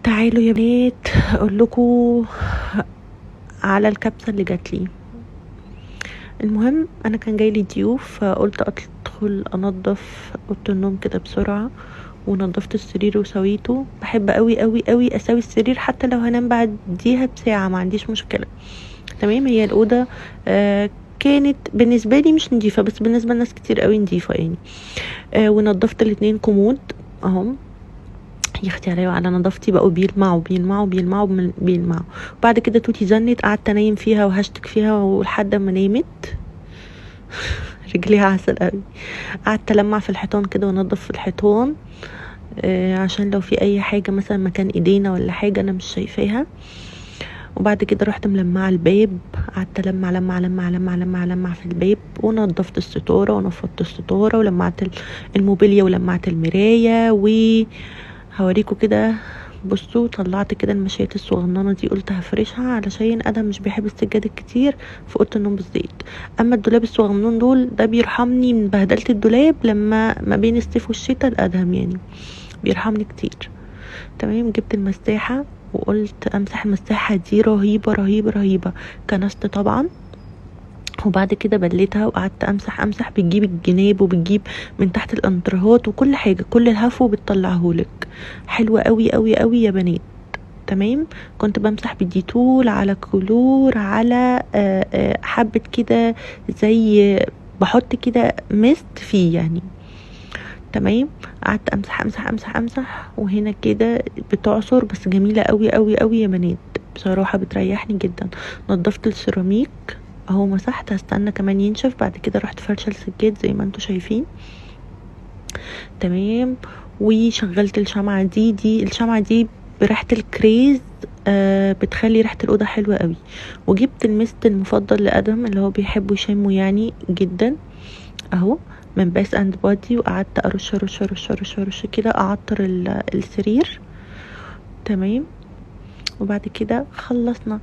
تعالوا يا بنات اقول لكم على الكبسه اللي جات لي. المهم انا كان جاي لي ضيوف، فقلت ادخل انضف اوضه النوم كده بسرعه، ونضفت السرير وسويته. بحب قوي قوي قوي اسوي السرير حتى لو هنام بعديها بساعه، ما عنديش مشكله. تمام. هي الاوضه كانت بالنسبه لي مش نظيفه، بس بالنسبه لناس كتير قوي نظيفه يعني. ونضفت الاتنين كومود اهم. يا اختي عليا وعلى نظافتي، بقوا بيلمعوا بيلمعوا بيلمعوا بيلمعوا. وبعد كده توتي زنت، قعدت انيم فيها وهشتك فيها ولحد ما نامت. رجليها عسل قوي. قعدت المع في الحيطان كده وانضف في الحيطان، عشان لو في اي حاجه مثلا مكان ايدينا ولا حاجه انا مش شايفاها. وبعد كده رحت ملمعه الباب، قعدت لمع لمع لمع لمع لمع لمع في الباب، ونضفت الستاره ونفضت الستاره ولمعت الموبيليا ولمعت المرايه. هوريكم كده. بصوا طلعت كده المشايات الصغننه دي، قلت هفرشها علشان ادم مش بيحب السجاد الكتير في اوضه النوم بالزيت. اما الدولاب الصغنون دول ده بيرحمني من بهدله الدولاب لما ما بين الصيف والشتاء، الادهم يعني بيرحمني كتير. تمام. جبت المساحه وقلت امسح المساحه دي، رهيبه رهيبه رهيبه. كنست طبعا، وبعد كده بليتها وقعدت امسح. بتجيب الجناب وبتجيب من تحت الانترهات وكل حاجه، كل الهفو بتطلعهولك. حلوه قوي قوي قوي يا بنات. تمام. كنت بمسح بالديتول على كلور على حبه كده، زي بحط كده مست فيه يعني. تمام. قعدت امسح امسح امسح امسح، وهنا كده بتعصر، بس جميله قوي قوي قوي يا بنات، بصراحه بتريحني جدا. نضفت السيراميك اهو، مسحت. هستنى كمان ينشف، بعد كده رحت فرشه السجاد زي ما انتم شايفين. تمام. وشغلت الشمعة دي الشمعة دي بريحة الكريز، بتخلي ريحة الأوضة حلوة قوي. وجبت المست المفضل لأدم اللي هو بيحبه يشمه يعني جدا اهو، من باس اند بودي. وقعدت ارش رش رش رش رش كده، اعطر السرير. تمام. وبعد كده خلصنا.